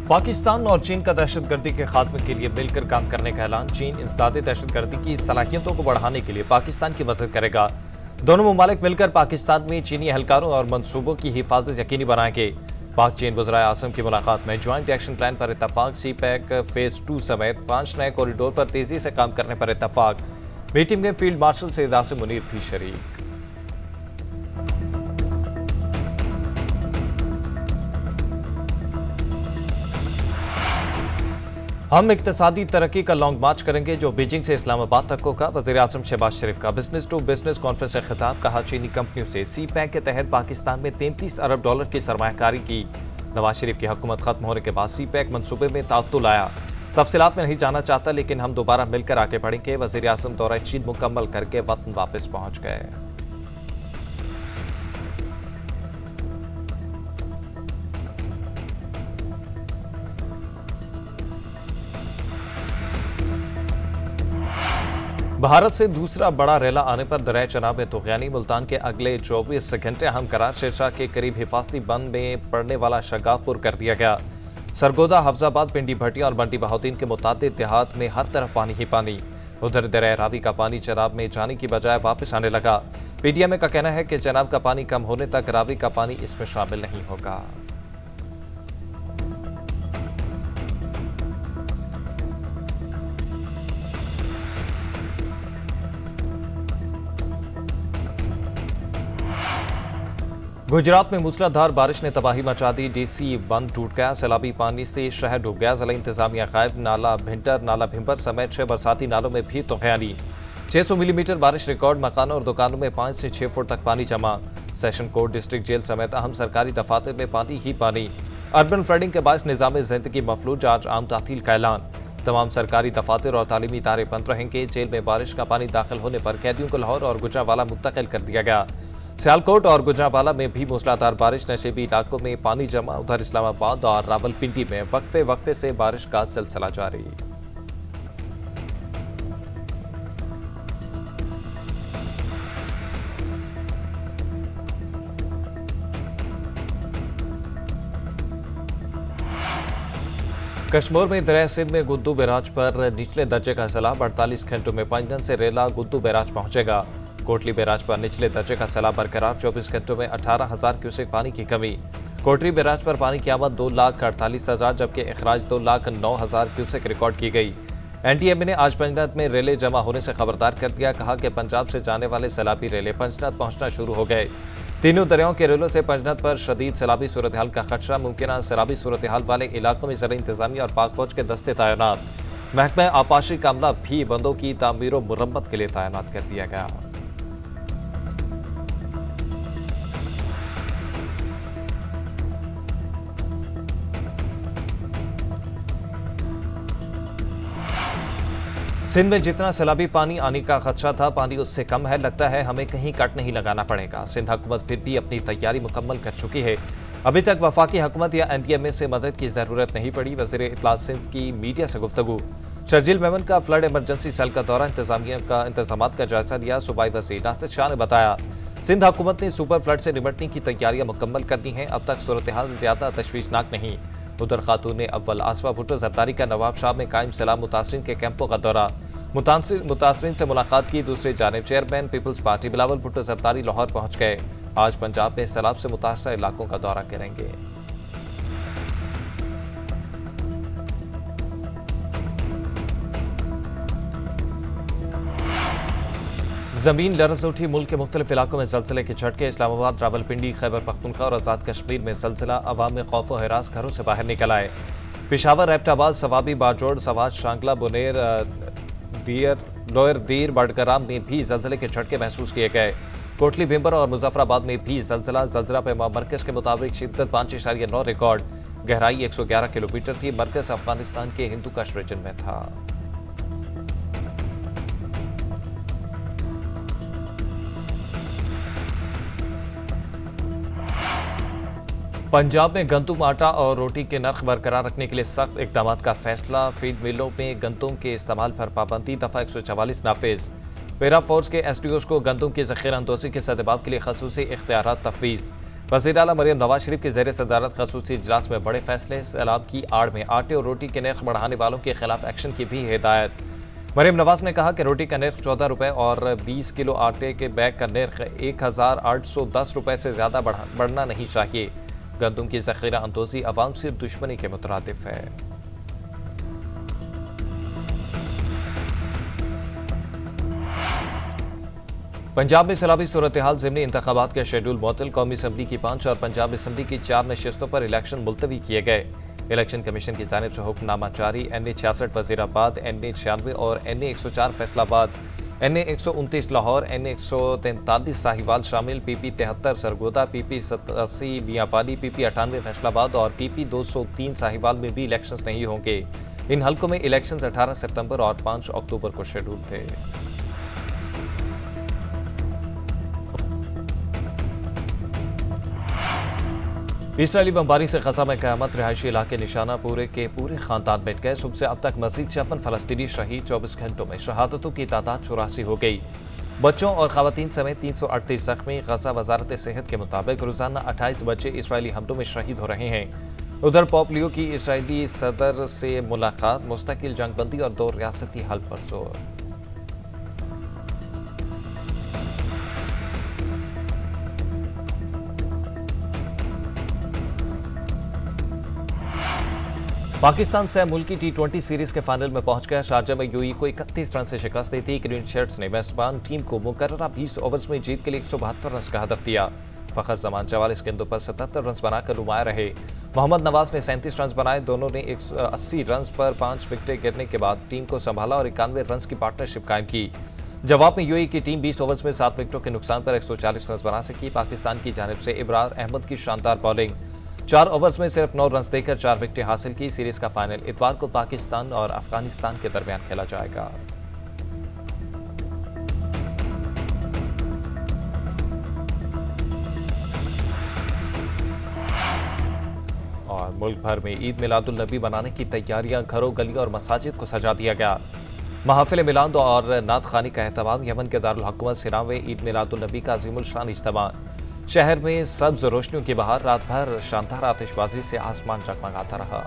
पाकिस्तान और चीन का दहशतगर्दी के खात्मे के लिए मिलकर काम करने का ऐलान। चीन इंसदादे दहशतगर्दी की सलाहियतों को बढ़ाने के लिए पाकिस्तान की मदद करेगा। दोनों ममालिक मिलकर पाकिस्तान में चीनी एहलकारों और मंसूबों की हिफाजत यकीनी बनाएंगे। पाक चीन वज़राए आज़म की मुलाकात में ज्वाइंट एक्शन प्लान पर इत्तफाक, सी पैक फेज 2 समेत 5 नए कॉरिडोर पर तेजी से काम करने पर इत्तफाक। मीटिंग में फील्ड मार्शल सैयद आसिम मुनीर भी शरीक। हम इक्तसादी तरक्की का लॉन्ग मार्च करेंगे जो बीजिंग से इस्लामाबाद तक होगा। वज़ीर आज़म शहबाज शरीफ का बिजनेस टू बिजनेस कॉन्फ्रेंस से खिताब। कहा, चीनी कंपनियों से सी पैक के तहत पाकिस्तान में 33 अरब डॉलर की सरमायाकारी की। नवाज शरीफ की हुकूमत खत्म होने के बाद सी पैक मनसूबे में तातुल आया। तफसीलात में नहीं जाना चाहता, लेकिन हम दोबारा मिलकर आगे बढ़ेंगे। वज़ीर आज़म दौरा चीन मुकम्मल करके वतन वापस पहुंच गए। भारत से दूसरा बड़ा रेला आने पर दरिया चनाब में तुग़यानी। मुल्तान के अगले 24 घंटे अहम करार। शेरशाह के करीब हिफाजती बंद में पड़ने वाला शगाफपुर कर दिया गया। सरगोदा, हफ्जाबाद, पिंडी भट्टिया और मंडी बहाउद्दीन के मुतादिद देहात में हर तरफ पानी ही पानी। उधर दरिया रावी का पानी चनाब में जाने की बजाय वापस आने लगा। पीटीएम का कहना है कि चनाब का पानी कम होने तक रावी का पानी इसमें शामिल नहीं होगा। गुजरात में मूसलाधार बारिश ने तबाही मचा दी। डीसी बंद टूट गया। सैलाबी पानी से शहर डूब गया। जिला इंतजामिया गायब। नाला भिंटर, नाला भिंपर समेत 6 बरसाती नालों में भी तुग़यानी। 600 मिलीमीटर बारिश रिकॉर्ड। मकानों और दुकानों में 5 से 6 फुट तक पानी जमा। सेशन कोर्ट, डिस्ट्रिक्ट जेल समेत अहम सरकारी दफातर में पानी ही पानी। अर्बन फ्लडिंग के बायस निज़ाम जिंदगी मफलूज। आज आम तातील का ऐलान। तमाम सरकारी दफातर और तालीमी इदारे बंद रहेंगे। जेल में बारिश का पानी दाखिल होने पर कैदियों को लाहौर और गुजरांवाला मुंतकिल कर दिया गया। सियालकोट और गुजरांवाला में भी मूसलाधार बारिश। नशेबी इलाकों में पानी जमा। उधर इस्लामाबाद और रावलपिंडी में वक्फे वक्फे से बारिश का सिलसिला जारी। कश्मीर में दरिया सिंध में गुद्दू बैराज पर निचले दर्जे का सैलाब। 48 घंटों में पंजन से रेला गुद्दू बैराज पहुंचेगा। कोटली बैराज पर निचले दर्जे का सैलाब बरकरार। 24 घंटों में 18,000 क्यूसेक पानी की कमी। कोटरी बैराज पर पानी की आमद 2,48,000 जबकि अखराज 2,09,000 क्यूसेक रिकॉर्ड की गई। एनटीएमए ने आज पंजनत में रेले जमा होने से खबरदार कर दिया। कहा कि पंजाब से जाने वाले सैलाबी रेले पंजनत पहुंचना शुरू हो गए। तीनों दरियाओं के रेलों से पंजनत पर शदीद सैलाबी सूरत हाल का खदशा। मुमकिन सैलाबी सूरत हाल वाले इलाकों में ज़रा इंतजामिया और पाक फौज के दस्ते तैनात। महकमा आपाशी का अमला भी बंदों की तामीर और मुरम्मत के लिए तैनात कर दिया गया। सिंध में जितना सैलाबी पानी आने का खदशा था, पानी उससे कम है। लगता है हमें कहीं कट नहीं लगाना पड़ेगा। सिंध हुकूमत फिर भी अपनी तैयारी मुकम्मल कर चुकी है। अभी तक वफाकी हुकूमत या एनडीएमए से मदद की जरूरत नहीं पड़ी। वज़ीर इत्तला सिंध की मीडिया से गुफ्तगू। शर्जील मेमन का फ्लड इमरजेंसी सेल का दौरा। इंतजामात का जायजा लिया। सूबाई वज़ीर नासिर शाह ने बताया, सिंध हुकूमत ने सुपर फ्लड से निपटने की तैयारियां मुकम्मल कर दी हैं। अब तक सूरत हाल ज्यादा तशवीशनाक नहीं। उधर खातून अव्वल आसफा भुट्टो जरदारी का नवाब शाह में कायम सैलाब मुतासरीन के कैंपों का दौरा। मुतासरीन से मुलाकात की। दूसरी जानिब चेयरमैन पीपल्स पार्टी बिलावल भुट्टो जरदारी लाहौर पहुंच गए। आज पंजाब में सैलाब से मुतासरा इलाकों का दौरा करेंगे। जमीन लरज़ उठी। मुल्क के मुख्तलिफ इलाकों में जलजिले के झटके। इस्लामाबाद, रावलपिंडी, खैबर पख्तूनख्वा और आज़ाद कश्मीर में जलजिला। अवाम में खौफ व हिरास घरों से बाहर निकल आए। पेशावर, एबटाबाद, सवाबी, बाजोड़, सवाज, शांगला, बुनेर, लोअर दीर, बडगराम में भी जलजिले के झटके महसूस किए गए। कोटली, भिंबर और मुजफ्फराबाद में भी जलजिला पे मरकज के मुताबिक शिद्दत 5.9 रिकॉर्ड। गहराई 111 किलोमीटर थी। मरकज अफगानिस्तान के हिंदू कश रीजन में था। पंजाब में गंदुम, आटा और रोटी के नर्ख बरकरार रखने के लिए सख्त इकदाम का फैसला। फीड मिलों में गंदुम के इस्तेमाल पर पाबंदी। दफा 144 नाफिज। पैरा फोर्स के एसडीओज को गंदुम की ज़ख़ीरा अंदोज़ी के सदबाब के लिए खसूसी इख्तियारात तफवीज़। वज़ीर आला मरियम नवाज शरीफ की ज़ेर सदारत ख़ुसूसी इजलास में बड़े फैसले, सैलाब की आड़ में आटे और रोटी के नर्ख बढ़ाने वालों के खिलाफ एक्शन की भी हिदायत। मरियम नवाज ने कहा कि रोटी का नर्ख 14 रुपये और 20 किलो आटे के बैग का नर्ख 1810 रुपये से ज़्यादा बढ़ना नहीं चाहिए। गंदम की ज़ख़ीरा अंदोज़ी अवाम से दुश्मनी के मुतरादिफ है। पंजाब में सैलाबी सूरत हाल ज़िमनी इंतखाबात के शेड्यूल मुअत्तल, कौमी असम्बली की 5 और पंजाब असम्बली की 4 नशिस्तों पर इलेक्शन मुलतवी किए गए। इलेक्शन कमीशन की जानिब से हुक्मनामा जारी। NA 66 वज़ीराबाद, NA 96 और NA 104 Faisalabad, NA 129 Lahore, NA 143 Sahiwal शामिल, PP 73 Sargodha, PP 87 Mianwali, PP 98 Faisalabad और PP 203 साहिवाल में भी इलेक्शंस नहीं होंगे। इन हल्कों में इलेक्शंस 18 सितंबर और 5 अक्टूबर को शेड्यूल थे। इसराइली बमबारी से गजा में क़यामत, रिहायशी इलाके निशाना, पूरे के पूरे खानदान मिट गए। सुबह से अब तक मजीद 56 फलस्तीनी शहीद, 24 घंटों में शहादतों की तादाद 84 हो गई। बच्चों और खवातीन समेत 338 जख्मी। गजा वजारत सेहत के मुताबिक रोजाना 28 बच्चे इसराइली हमलों में शहीद हो रहे हैं। उधर पोम्पियो की इसराइली सदर से मुलाकात, मुस्तकिल जंगबंदी और 2 रियासती हल पर जोर। पाकिस्तान से मुल्की T20 सीरीज के फाइनल में पहुंच गया। शारजा में UAE को 31 रन से शिकस्त दी थी। ग्रीन शर्ट्स ने मेजबान टीम को मुकर्ररा 20 ओवर्स में जीत के लिए 172 रन का हदफ दिया। फखर जमान 44 गेंदों पर 77 रन बनाकर नुमाया रहे। मोहम्मद नवाज ने 37 रन बनाए। दोनों ने 180 रन पर 5 विकेटें गिरने के बाद टीम को संभाला और 91 रन की पार्टनरशिप कायम की। जवाब में UAE की टीम 20 ओवर्स में 7 विकेटों के नुकसान पर 140 रन बना सकी। पाकिस्तान की जानिब से इब्रार अहमद की शानदार बॉलिंग, 4 ओवर्स में सिर्फ 9 रन देकर 4 विकेटें हासिल की। सीरीज का फाइनल इतवार को पाकिस्तान और अफगानिस्तान के दरमियान खेला जाएगा। और मुल्क भर में ईद मिलादुल नबी मनाने की तैयारियां, घरों, गलियों और मसाजिद को सजा दिया गया। महफिल मिलाद और नात खानी का एहतमाम। यमन के दारुल हुकूमत सिना में ईद मिलादुल नबी का अजीमुल शान इज्तिमा। शहर में सब्ज रोशनियों की बहार, रात भर शानदार आतिशबाजी से आसमान जगमगाता रहा।